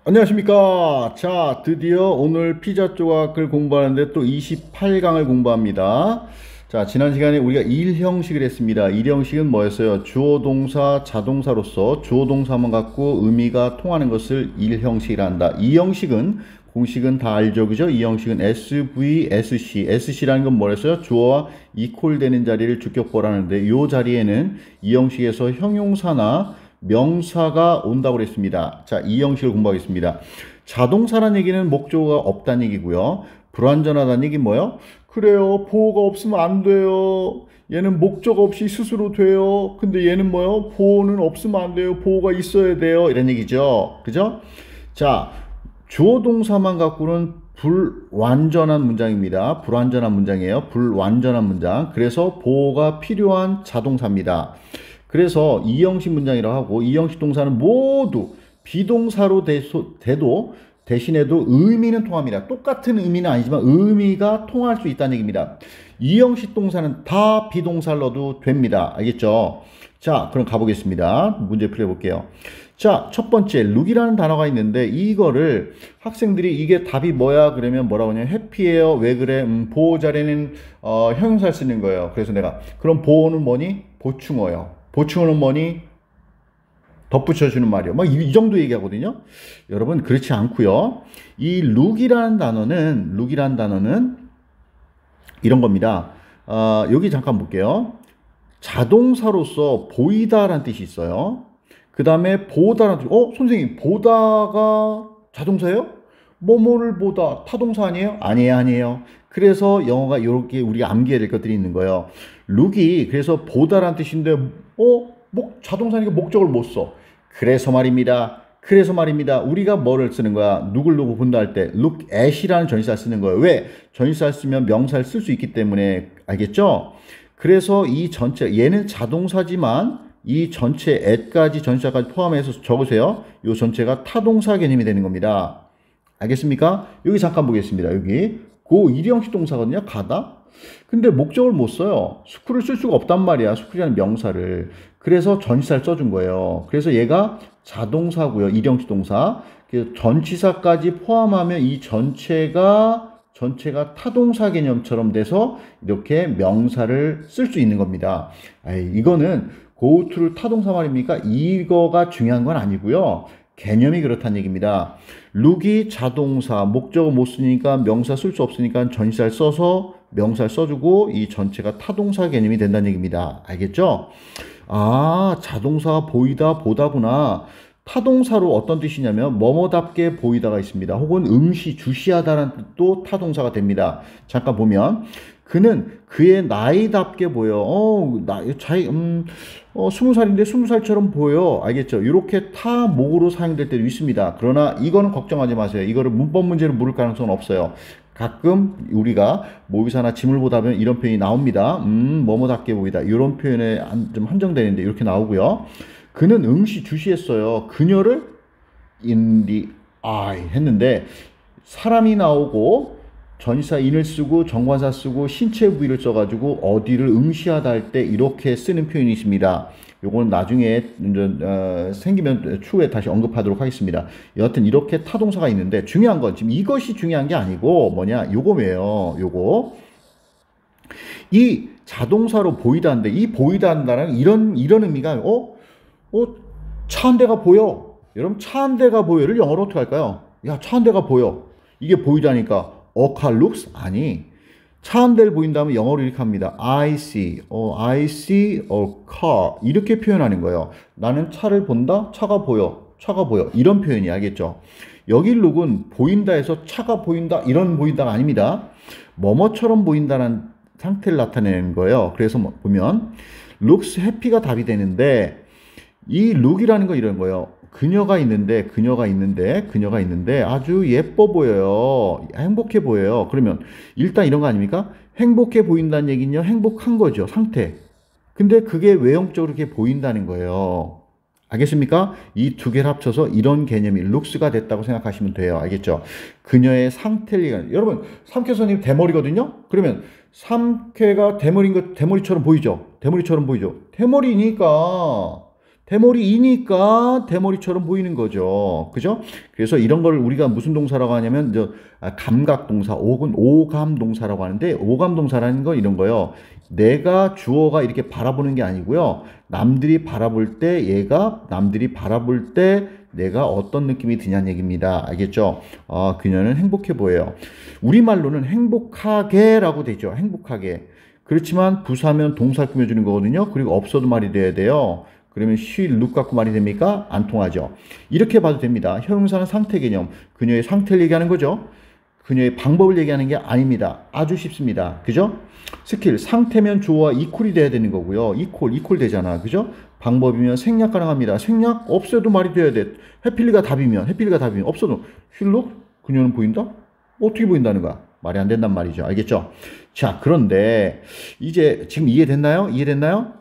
안녕하십니까. 자, 드디어 오늘 피자 조각을 공부하는데 또 28강을 공부합니다. 자, 지난 시간에 우리가 일형식을 했습니다. 일형식은 뭐였어요? 주어 동사, 자동사로서 주어 동사만 갖고 의미가 통하는 것을 일형식이라 한다. 이 형식은 공식은 다 알죠, 그죠? 이 형식은 SVSC. SC라는 건 뭐랬어요? 주어와 이퀄 되는 자리를 주격보라는데 이 자리에는 이 형식에서 형용사나 명사가 온다고 그랬습니다. 자, 이 형식을 공부하겠습니다. 자동사란 얘기는 목적어가 없다는 얘기고요. 불완전하다는 얘기 뭐요? 그래요. 보호가 없으면 안 돼요. 얘는 목적 없이 스스로 돼요. 근데 얘는 뭐요? 보호는 없으면 안 돼요. 보호가 있어야 돼요. 이런 얘기죠. 그죠? 자, 주어 동사만 갖고는 불완전한 문장입니다. 불완전한 문장이에요. 불완전한 문장. 그래서 보호가 필요한 자동사입니다. 그래서 이형식 문장이라고 하고 이형식 동사는 모두 비동사로 돼도 대신에도 의미는 통합니다. 똑같은 의미는 아니지만 의미가 통할 수 있다는 얘기입니다. 이형식 동사는 다 비동사를 넣어도 됩니다. 알겠죠? 자, 그럼 가보겠습니다. 문제 풀어볼게요. 자, 첫 번째 룩이라는 단어가 있는데 이거를 학생들이 이게 답이 뭐야? 그러면 뭐라고 하냐면 해피해요. 왜 그래? 보호 자리는 형용사를 쓰는 거예요. 그래서 내가 그럼 보호는 뭐니? 보충어요. 보충어는 뭐니? 덧붙여주는 말이요. 막 이 정도 얘기하거든요. 여러분 그렇지 않고요. 이 룩이라는 단어는 이런 겁니다. 여기 잠깐 볼게요. 자동사로서 보이다라는 뜻이 있어요. 그 다음에 보다라는 뜻. 선생님 보다가 자동사예요? 뭐뭐를 보다 타동사 아니에요? 아니에요. 그래서 영어가 이렇게 우리가 암기해야 될 것들이 있는 거예요. 룩이 그래서 보다라는 뜻인데 자동사니까 목적을 못 써. 그래서 말입니다. 우리가 뭐를 쓰는 거야? 누구 본다 할 때 look at이라는 전치사를 쓰는 거예요. 왜? 전치사를 쓰면 명사를 쓸 수 있기 때문에. 알겠죠? 그래서 이 전체 얘는 자동사지만 이 전체 at까지 전치사까지 포함해서 적으세요. 이 전체가 타동사 개념이 되는 겁니다. 알겠습니까? 여기 잠깐 보겠습니다. 여기 고 일형식 동사거든요. 가다. 근데 목적을 못 써요. 스쿨을 쓸 수가 없단 말이야. 스쿨이라는 명사를. 그래서 전치사를 써준 거예요. 그래서 얘가 자동사고요. 일형식 동사. 그래서 전치사까지 포함하면 이 전체가 타동사 개념처럼 돼서 이렇게 명사를 쓸 수 있는 겁니다. 이거는 go to를 타동사 말입니까? 이거가 중요한 건 아니고요. 개념이 그렇다는 얘기입니다. 룩이 자동사, 목적어 못 쓰니까 명사 쓸 수 없으니까 전치사를 써서 명사를 써주고 이 전체가 타동사 개념이 된다는 얘기입니다. 알겠죠? 자동사가 보이다, 보다구나. 타동사로 어떤 뜻이냐면 뭐뭐답게 보이다가 있습니다. 혹은 응시, 주시하다라는 뜻도 타동사가 됩니다. 잠깐 보면 그는 그의 나이답게 보여. 20살인데 20살처럼 보여. 알겠죠? 이렇게 타목으로 사용될 때도 있습니다. 그러나 이거는 걱정하지 마세요. 이거를 문법 문제로 물을 가능성은 없어요. 가끔 우리가 모의사나 지물보다 보면 이런 표현이 나옵니다. 뭐뭐답게 보이다. 이런 표현에 좀 한정되는데 이렇게 나오고요. 그는 응시 주시했어요. 그녀를 in the eye 했는데 사람이 나오고 전치사 in을 쓰고 정관사 쓰고 신체 부위를 써가지고 어디를 응시하다 할 때 이렇게 쓰는 표현이 있습니다. 요거는 나중에 생기면 추후에 다시 언급하도록 하겠습니다. 여하튼 이렇게 타동사가 있는데 중요한 건 지금 이것이 중요한 게 아니고 뭐냐 요거예요. 요거 이 자동사로 보이다는데 이 보이다는 이런 의미가 차 한 대가 보여. 여러분 차 한 대가 보여를 영어로 어떻게 할까요? 야, 차 한 대가 보여. 이게 보이다니까 a car looks 아니 차 한 대를 보인다면 영어로 이렇게 합니다. I see a car 이렇게 표현하는 거예요. 나는 차를 본다. 차가 보여. 이런 표현이 알겠죠? 여기 룩은 보인다에서 차가 보인다 이런 보인다가 아닙니다. 뭐뭐처럼 보인다는 상태를 나타내는 거예요. 그래서 보면 looks happy가 답이 되는데 이 룩이라는 건 이런 거예요. 그녀가 있는데 아주 예뻐 보여요. 행복해 보여요. 그러면 일단 이런 거 아닙니까? 행복해 보인다는 얘기는요. 행복한 거죠. 상태. 근데 그게 외형적으로 이렇게 보인다는 거예요. 알겠습니까? 이 두 개를 합쳐서 이런 개념이 룩스가 됐다고 생각하시면 돼요. 알겠죠? 그녀의 상태를 여러분 삼캐선님 대머리거든요. 그러면 삼캐가 대머리인 거 대머리처럼 보이죠? 대머리니까 대머리이니까 대머리처럼 보이는 거죠. 그죠? 그래서 이런 걸 우리가 무슨 동사라고 하냐면 감각동사 혹은 오감동사라고 하는데, 오감동사라는 건 이런 거요. 내가 주어가 이렇게 바라보는 게 아니고요. 남들이 바라볼 때 얘가 남들이 바라볼 때 내가 어떤 느낌이 드냐는 얘기입니다. 알겠죠? 그녀는 행복해 보여요. 우리말로는 행복하게라고 되죠. 행복하게. 그렇지만 부사면 동사를 꾸며주는 거거든요. 그리고 없어도 말이 돼야 돼요. 그러면 she look 갖고 말이 됩니까? 안 통하죠. 이렇게 봐도 됩니다. 형용사는 상태 개념. 그녀의 상태를 얘기하는 거죠. 그녀의 방법을 얘기하는 게 아닙니다. 아주 쉽습니다. 그죠? 스킬, 상태면 주어와 이퀄이 돼야 되는 거고요. 이퀄 되잖아. 그죠? 방법이면 생략 가능합니다. 생략 없어도 말이 돼야 돼. 해필리가 답이면 없어도 she look? 그녀는 보인다? 어떻게 보인다는 거야? 말이 안 된단 말이죠. 알겠죠? 자, 그런데 이제 지금 이해됐나요?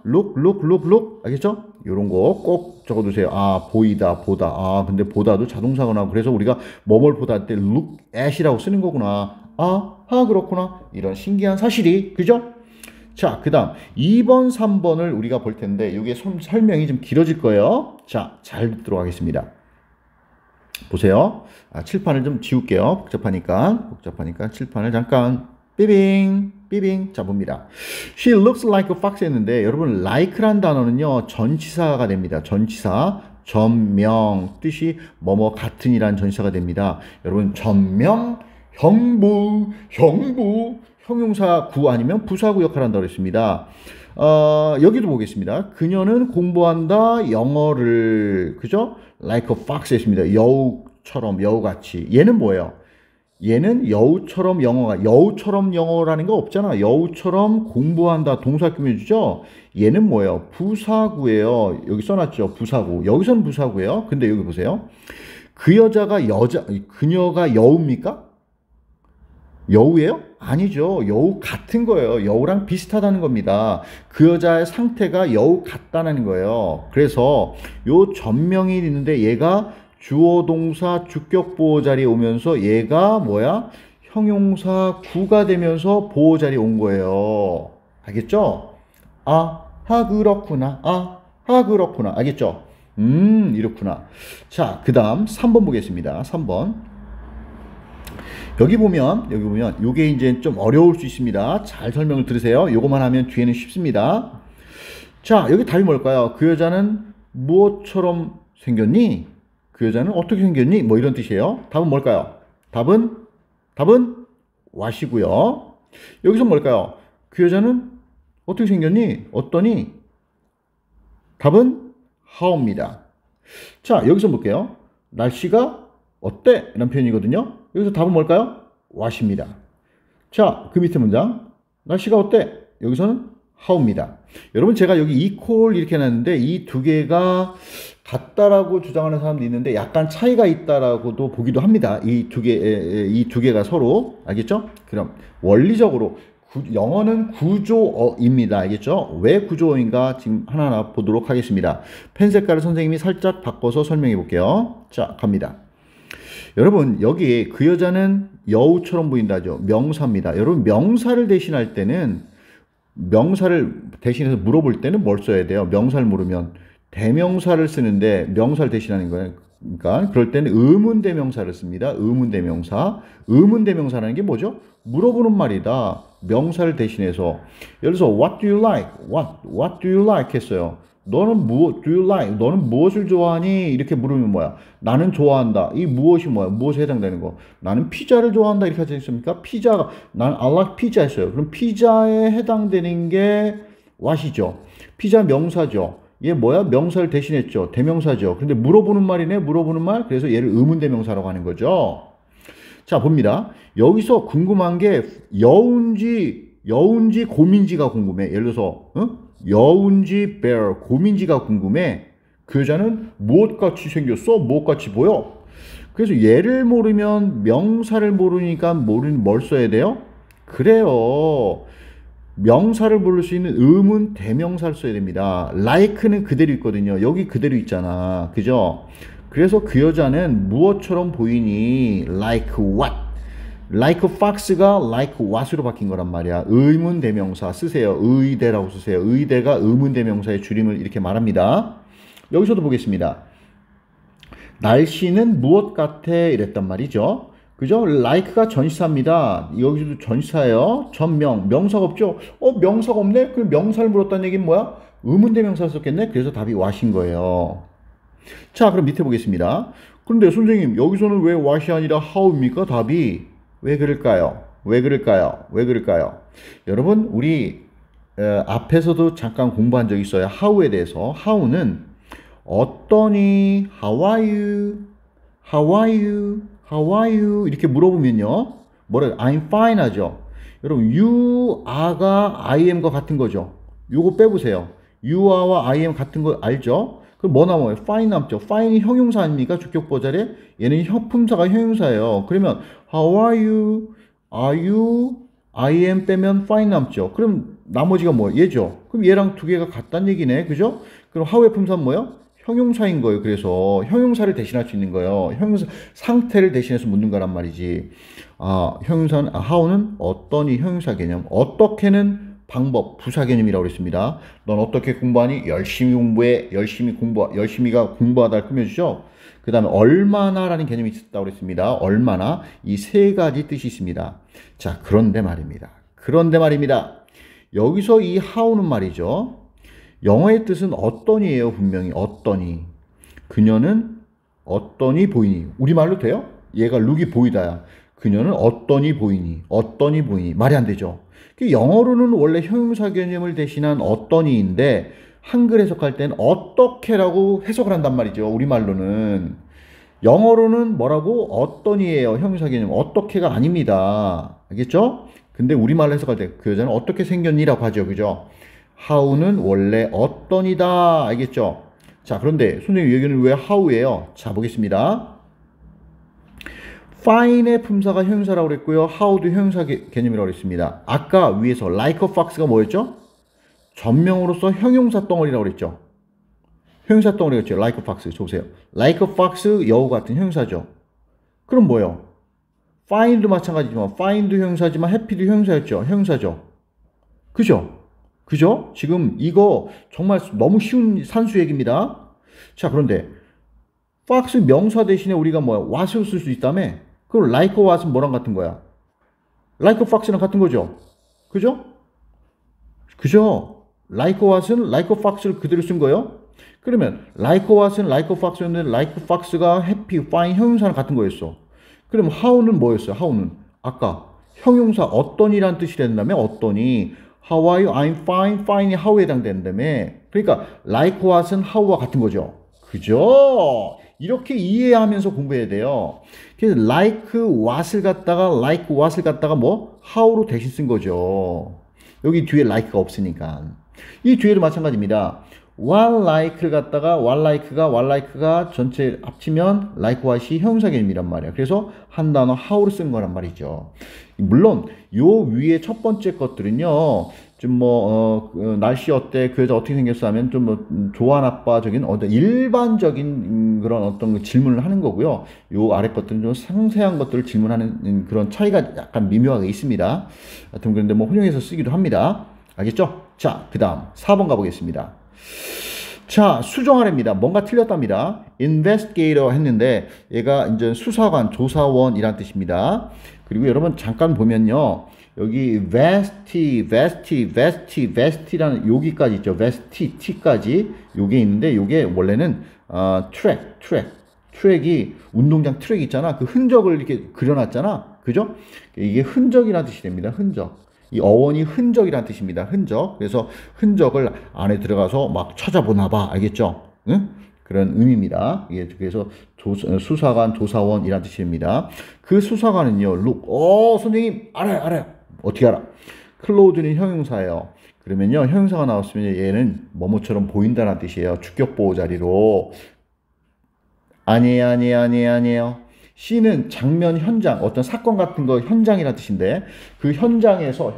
look. 알겠죠? 요런 거 꼭 적어두세요. 보이다, 보다. 근데 보다도 자동사거나, 그래서 우리가 뭐뭘 보다 할 때 look at이라고 쓰는 거구나. 그렇구나. 이런 신기한 사실이, 그죠? 자, 그 다음 2번, 3번을 우리가 볼 텐데 이게 설명이 좀 길어질 거예요. 자, 잘 듣도록 하겠습니다. 보세요. 칠판을 좀 지울게요. 복잡하니까 칠판을 잠깐 삐빙 자, 봅니다. She looks like a fox 했는데, 여러분 like란 단어는요 전치사가 됩니다. 전치사, 전명, 뜻이 뭐뭐 같은이란 전치사가 됩니다. 여러분 전명, 형부, 형용사 구 아니면 부사구 역할을 한다고 했습니다. 여기도 보겠습니다. 그녀는 공부한다 영어를, 그죠? like a fox 했습니다. 여우처럼, 여우같이. 얘는 뭐예요? 얘는 여우처럼 영어라는 거 없잖아. 여우처럼 공부한다 동사 꾸며주죠. 얘는 뭐예요? 부사구예요. 여기 써놨죠. 부사구. 여기서는 부사구예요. 근데 여기 보세요. 그녀가 여우입니까? 여우예요? 아니죠. 여우 같은 거예요. 여우랑 비슷하다는 겁니다. 그 여자의 상태가 여우 같다는 거예요. 그래서 요 전명이 있는데 얘가 주어 동사 주격 보호 자리에 오면서 얘가 뭐야? 형용사 구가 되면서 보호 자리에 온 거예요. 알겠죠? 그렇구나. 그렇구나. 알겠죠? 이렇구나. 자, 그 다음 3번 보겠습니다. 3번. 여기 보면 요게 이제 좀 어려울 수 있습니다. 잘 설명을 들으세요. 요거만 하면 뒤에는 쉽습니다. 자, 여기 답이 뭘까요? 그 여자는 무엇처럼 생겼니? 그 여자는 어떻게 생겼니? 뭐 이런 뜻이에요. 답은 뭘까요? 답은 what이고요. 여기서 뭘까요? 그 여자는 어떻게 생겼니? 어떠니? 답은 how입니다. 자, 여기서 볼게요. 날씨가 어때? 이런 표현이거든요. 여기서 답은 뭘까요? what입니다. 자, 그 밑에 문장. 날씨가 어때? 여기서는 how입니다. 여러분, 제가 여기 equal 이렇게 해놨는데 이 두 개가 같다라고 주장하는 사람도 있는데 약간 차이가 있다라고도 보기도 합니다. 이 두 개가 서로. 알겠죠? 그럼 원리적으로 영어는 구조어입니다. 알겠죠? 왜 구조어인가 지금 하나하나 보도록 하겠습니다. 펜 색깔을 선생님이 살짝 바꿔서 설명해 볼게요. 자, 갑니다. 여러분, 여기 그 여자는 여우처럼 보인다죠. 명사입니다. 여러분, 명사를 대신할 때는, 명사를 대신해서 물어볼 때는 뭘 써야 돼요? 명사를 물으면 대명사를 쓰는데 명사를 대신하는 거예요. 그러니까 그럴 때는 의문대명사를 씁니다. 의문대명사라는 게 뭐죠? 물어보는 말이다. 명사를 대신해서. 예를 들어서 what do you like? What do you like 했어요. 너는 do you like? 너는 무엇을 좋아하니? 이렇게 물으면 뭐야? 나는 좋아한다. 이 무엇이 뭐야? 무엇에 해당되는 거? 나는 피자를 좋아한다. 이렇게 하지 않습니까? 피자가, 나는 I like pizza 했어요. 그럼 피자에 해당되는 게 what이죠. 피자 명사죠. 얘 뭐야? 명사를 대신했죠. 대명사죠. 근데 물어보는 말이네. 물어보는 말. 그래서 얘를 의문대명사라고 하는 거죠. 자, 봅니다. 여기서 궁금한 게 여운지 곰인지가 궁금해. 예를 들어서 여운지 bear, 곰인지가 궁금해. 그 여자는 무엇같이 생겼어? 무엇같이 보여? 그래서 얘를 모르면, 명사를 모르니까 뭘 써야 돼요? 그래요. 명사를 부를 수 있는 의문 대명사를 써야 됩니다. like는 그대로 있거든요. 여기 그대로 있잖아. 그죠? 그래서 그 여자는 무엇처럼 보이니? like what? like fox가 like what으로 바뀐 거란 말이야. 의문 대명사 쓰세요. 의대라고 쓰세요. 의대가 의문 대명사의 줄임을 이렇게 말합니다. 여기서도 보겠습니다. 날씨는 무엇 같아? 이랬단 말이죠. 그죠? like가 전치사입니다. 여기서도 전치사예요. 전명, 명사가 없죠? 명사가 없네? 그럼 명사를 물었다는 얘기는 뭐야? 의문대명사 썼겠네? 그래서 답이 what인 거예요. 자, 그럼 밑에 보겠습니다. 그런데 선생님, 여기서는 왜 what이 아니라 how입니까? 답이 왜 그럴까요? 왜 그럴까요? 왜 그럴까요? 여러분, 우리 앞에서도 잠깐 공부한 적이 있어요. how에 대해서. how는 어떠니? How are you? How are you? How are you? 이렇게 물어보면요. 뭐래요? I'm fine 하죠. 여러분, you are가 I am과 같은 거죠. 요거 빼보세요. you are와 I am 같은 거 알죠? 그럼 뭐 남아요? fine 남죠. fine이 형용사 아닙니까? 주격 보자래. 얘는 품사가 형용사예요. 그러면 how are you? Are you? I am 빼면 fine 남죠. 그럼 나머지가 뭐? 얘죠. 그럼 얘랑 두 개가 같다는 얘기네. 그죠? 그럼 how의 품사는 뭐예요? 형용사인 거예요. 그래서 형용사를 대신할 수 있는 거예요. 형용사 상태를 대신해서 묻는 거란 말이지. 형용사는 how는 어떠니 형용사 개념, 어떻게는 방법 부사 개념이라고 그랬습니다. 넌 어떻게 공부하니? 열심히 공부해. 열심히가 공부하다를 꾸며주죠. 그 다음에 얼마나라는 개념이 있었다고 그랬습니다. 얼마나 이 세 가지 뜻이 있습니다. 자, 그런데 말입니다. 여기서 이 how는 말이죠. 영어의 뜻은 어떠니예요. 분명히 어떠니. 그녀는 어떠니 보이니. 우리말로 돼요? 얘가 룩이 보이다야. 그녀는 어떠니 보이니. 말이 안 되죠. 영어로는 원래 형용사 개념을 대신한 어떠니인데 한글 해석할 땐 어떻게라고 해석을 한단 말이죠. 우리말로는. 영어로는 뭐라고? 어떠니예요. 형용사 개념. 어떻게가 아닙니다. 알겠죠? 근데 우리말로 해석할 때 그 여자는 어떻게 생겼니라고 하죠. 그죠? how는 원래 어떠니다. 알겠죠? 자, 그런데 선생님 여기는 왜 how예요? 자, 보겠습니다. fine의 품사가 형용사라고 그랬고요. how도 형용사 개념이라고 그랬습니다. 아까 위에서 like a fox가 뭐였죠? 전명으로서 형용사 덩어리라고 그랬죠. 형용사 덩어리였죠. like a fox. 보세요. like a fox 여우 같은 형용사죠. 그럼 뭐예요? fine도 마찬가지지만 fine도 형용사지만 happy도 형용사죠. 그죠? 지금 이거 정말 너무 쉬운 산수 얘기입니다. 자, 그런데 fox 명사 대신에 우리가 뭐야? what을 쓸 수 있다며? 그럼 like a what은 뭐랑 같은 거야? like a fox랑 같은 거죠? 그죠? like a what은 like a fox를 그대로 쓴 거예요? 그러면 like a what은 like a fox였는데 like a fox가 happy, fine 형용사랑 같은 거였어. 그럼 how는 뭐였어요? how는 아까 형용사 어떠니란 뜻이 된다며? 어떠니? How are you? I'm fine. fine이 how에 해당된다며. 그러니까 like what은 how와 같은 거죠. 그죠? 이렇게 이해하면서 공부해야 돼요. 그래서 like what을 갖다가 뭐 how로 대신 쓴 거죠. 여기 뒤에 like가 없으니까. 이 뒤에도 마찬가지입니다. what like가 전체 합치면 like what이 형용사 개념이란 말이야. 그래서 한 단어 how를 쓴 거란 말이죠. 물론 요 위에 첫 번째 것들은요. 좀 날씨 어때? 그 여자 어떻게 생겼어? 하면 좀 좋아 나빠적인 일반적인 그런 어떤 질문을 하는 거고요. 요 아래 것들은 좀 상세한 것들을 질문하는 그런 차이가 약간 미묘하게 있습니다. 하여튼 그런데 뭐 혼용해서 쓰기도 합니다. 알겠죠? 자, 그 다음 4번 가보겠습니다. 자, 수정하랍니다. 뭔가 틀렸답니다. investigator 했는데 얘가 이제 수사관, 조사원이란 뜻입니다. 그리고 여러분 잠깐 보면요. 여기 vest라는 여기까지 있죠. t까지 요게 있는데 요게 원래는 트랙이 운동장 트랙 있잖아. 그 흔적을 이렇게 그려놨잖아. 그죠? 이게 흔적이라는 뜻이 됩니다. 흔적. 이 어원이 흔적이라는 뜻입니다. 흔적. 그래서 흔적을 안에 들어가서 막 찾아보나 봐. 알겠죠? 응? 그런 의미입니다. 예, 그래서 수사관, 조사원이라는 뜻입니다. 그 수사관은요, 선생님, 알아요. 어떻게 알아? 클로즈는 형용사예요. 그러면요, 형용사가 나왔으면 얘는 뭐뭐처럼 보인다는 뜻이에요. 주격 보호 자리로. 아니에요. C는 장면, 현장, 어떤 사건 같은 거 현장이라는 뜻인데, 그 현장에서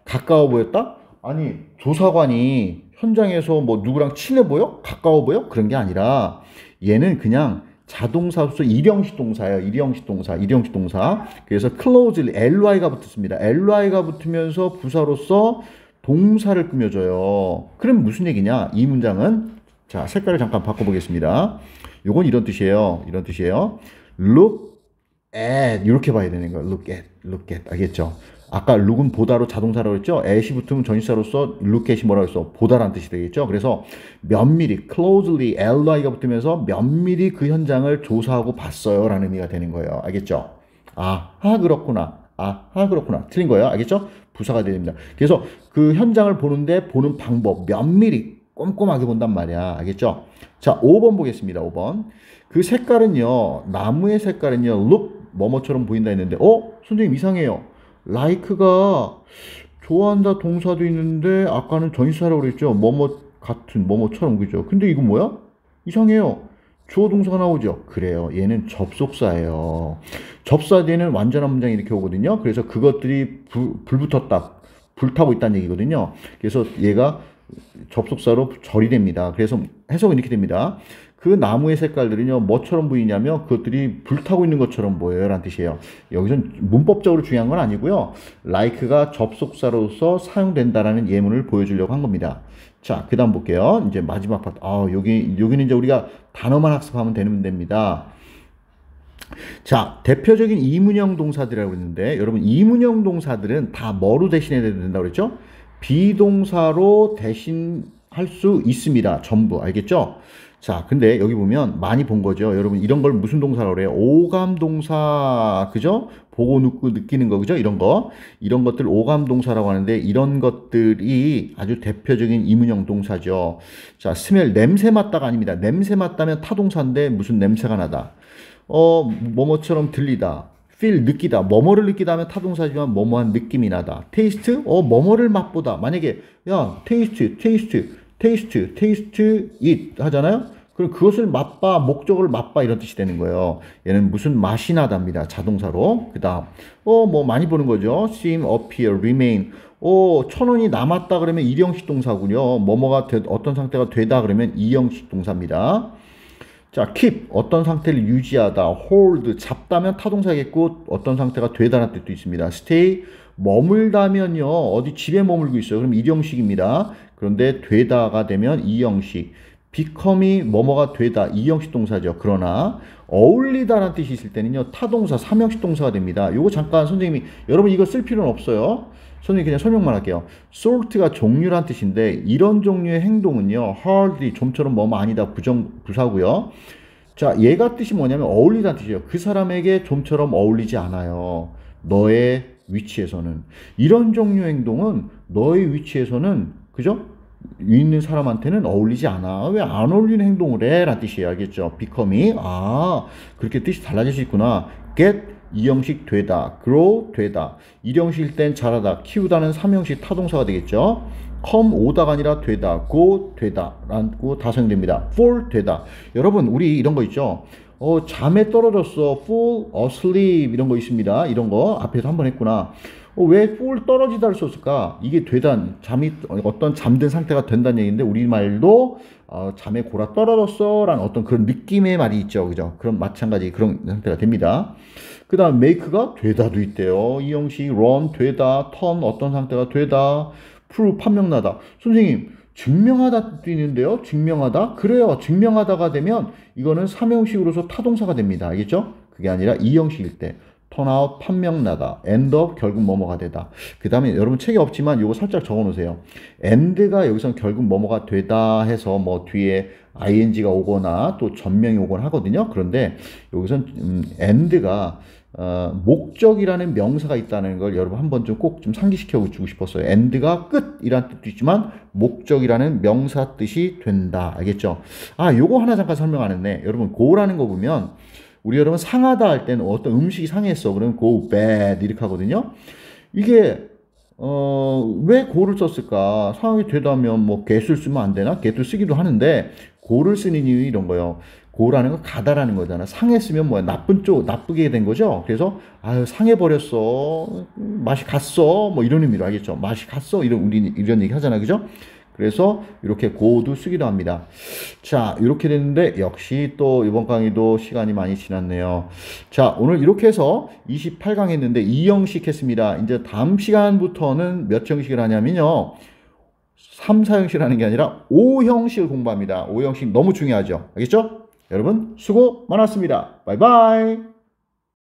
가까워 보였다? 아니, 조사관이 현장에서 뭐 누구랑 친해 보여? 가까워 보여? 그런 게 아니라 얘는 그냥 자동사로서 일형식 동사예요. 일형식 동사. 그래서 close, ly가 붙었습니다. ly가 붙으면서 부사로서 동사를 꾸며줘요. 그럼 무슨 얘기냐? 이 문장은 자, 색깔을 잠깐 바꿔보겠습니다. 요건 이런 뜻이에요. 이런 뜻이에요. look at 이렇게 봐야 되는 거예요. look at 알겠죠? 아까 look은 보다로 자동사라고 했죠? at이 붙으면 전치사로서 look at이 뭐라고 했어? 보다라는 뜻이 되겠죠? 그래서 면밀히 closely li가 붙으면서 면밀히 그 현장을 조사하고 봤어요 라는 의미가 되는 거예요. 알겠죠? 아하 그렇구나. 아하 그렇구나. 틀린 거예요. 알겠죠? 부사가 됩니다. 그래서 그 현장을 보는데 보는 방법 면밀히 꼼꼼하게 본단 말이야. 알겠죠? 자, 5번 보겠습니다. 5번. 그 색깔은요. 나무의 색깔은요. look 뭐뭐처럼 보인다 했는데 선생님 이상해요. like가 좋아한다 동사도 있는데 아까는 전치사라고 그랬죠. 뭐뭐 같은 뭐뭐처럼 그죠. 근데 이건 뭐야? 이상해요. 주어 동사가 나오죠. 그래요. 얘는 접속사예요. 접사 뒤에는 완전한 문장이 이렇게 오거든요. 그래서 그것들이 불붙었다. 불타고 있다는 얘기거든요. 그래서 얘가 접속사로 절이 됩니다. 그래서 해석은 이렇게 됩니다. 그 나무의 색깔들은요, 뭐처럼 보이냐면 그것들이 불타고 있는 것처럼 보여요. 라는 뜻이에요. 여기선 문법적으로 중요한 건 아니고요. like가 접속사로서 사용된다라는 예문을 보여주려고 한 겁니다. 자, 그 다음 볼게요. 이제 마지막 파트. 여기는 이제 우리가 단어만 학습하면 됩니다. 자, 대표적인 이문형 동사들이라고 했는데, 여러분, 이문형 동사들은 다 뭐로 대신해야 된다고 그랬죠? 비동사로 대신할 수 있습니다. 전부. 알겠죠? 자, 근데 여기 보면 많이 본 거죠. 여러분, 이런 걸 무슨 동사라고 그래요? 오감 동사, 그죠? 보고 느끼는 거, 그죠? 이런 거. 이런 것들 오감 동사라고 하는데, 이런 것들이 아주 대표적인 이문형 동사죠. 자, 스멜, 냄새 맡다가 아닙니다. 냄새 맡다면 타동사인데 무슨 냄새가 나다. 뭐뭐처럼 들리다. feel, 느끼다. 뭐뭐를 느끼다 하면 타동사지만 뭐뭐한 느낌이 나다. taste, 뭐뭐를 맛보다. 만약에, 야, taste it 하잖아요? 그럼 그것을 맛봐, 목적을 맛봐 이런 뜻이 되는 거예요. 얘는 무슨 맛이 나답니다. 자동사로. 그 다음, 뭐 많이 보는 거죠. seem, appear, remain. 1,000원이 남았다 그러면 일형식 동사군요. 뭐뭐가 어떤 상태가 되다 그러면 이형식 동사입니다. 자, keep, 어떤 상태를 유지하다. hold, 잡다면 타동사겠고 어떤 상태가 되다라는 뜻도 있습니다. stay, 머물다면요. 어디 집에 머물고 있어요. 그럼 일형식입니다. 그런데 되다가 되면 이형식. become이 뭐뭐가 되다. 이형식 동사죠. 그러나 어울리다라는 뜻이 있을 때는요. 타동사, 삼형식 동사가 됩니다. 요거 잠깐 선생님이 여러분 이거 쓸 필요는 없어요. 선생님 그냥 설명만 할게요. salt가 종류란 뜻인데 이런 종류의 행동은요. hardly 좀처럼 뭐뭐 아니다. 부사고요. 자, 얘가 뜻이 뭐냐면 어울리다는 뜻이에요. 그 사람에게 좀처럼 어울리지 않아요. 너의 위치에서는. 이런 종류의 행동은 너의 위치에서는 그죠? 있는 사람한테는 어울리지 않아. 왜 안 어울리는 행동을 해? 라는 뜻이에요. 알겠죠? become이 그렇게 뜻이 달라질 수 있구나. get 이형식 되다, grow 되다. 일형식일 땐 자라다, 키우다는 삼형식 타동사가 되겠죠. come 오다가 아니라 되다, go 되다 라고 다 사용됩니다. fall 되다. 여러분 우리 이런 거 있죠. 잠에 떨어졌어, fall asleep 이런 거 있습니다. 이런 거 앞에서 한번 했구나. 왜 fall 떨어지다를 썼을까? 이게 되다, 잠이 어떤 잠든 상태가 된다는 얘기인데 우리말도 잠에 골아 떨어졌어 라는 어떤 그런 느낌의 말이 있죠. 그죠? 그럼 마찬가지 그런 상태가 됩니다. 그 다음 make가 되다도 있대요. 이 형식 run 되다, turn 어떤 상태가 되다, prove 판명나다. 선생님 증명하다도 있는데요. 증명하다? 그래요. 증명하다가 되면 이거는 삼형식으로서 타동사가 됩니다. 알겠죠? 그게 아니라 이형식일 때 turn out 판명나다, end up 결국 뭐뭐가 되다. 그 다음에 여러분 책에 없지만 이거 살짝 적어 놓으세요. end가 여기서 결국 뭐뭐가 되다 해서 뭐 뒤에 ing가 오거나 또 전명이 오거나 하거든요. 그런데 여기선 end가 목적이라는 명사가 있다는 걸 여러분 한번 좀 꼭 좀 상기시켜 주고 싶었어요. end가 끝이라는 뜻도 있지만 목적이라는 명사 뜻이 된다. 알겠죠? 요거 하나 잠깐 설명 안 했네. 여러분 go라는 거 보면 우리 여러분 상하다 할 때는 어떤 음식이 상했어. 그러면 go bad 이렇게 하거든요. 이게 왜 go를 썼을까? 상하게 되다면 뭐 get을 쓰면 안 되나? get을 쓰기도 하는데 go를 쓰는 이유 이런 거예요. 고라는 건 가다라는 거잖아. 상했으면 뭐야? 나쁜 쪽, 나쁘게 된 거죠. 그래서 상해버렸어. 맛이 갔어. 뭐 이런 의미로 알겠죠? 맛이 갔어. 우리 이런 얘기 하잖아. 그죠? 그래서 이렇게 고도 쓰기도 합니다. 자, 이렇게 됐는데 역시 또 이번 강의도 시간이 많이 지났네요. 자, 오늘 이렇게 해서 28강 했는데 2형식 했습니다. 이제 다음 시간부터는 몇 형식을 하냐면요. 3, 4형식을 하는 게 아니라 5형식을 공부합니다. 5형식 너무 중요하죠. 알겠죠? 여러분 수고 많았습니다. 바이바이.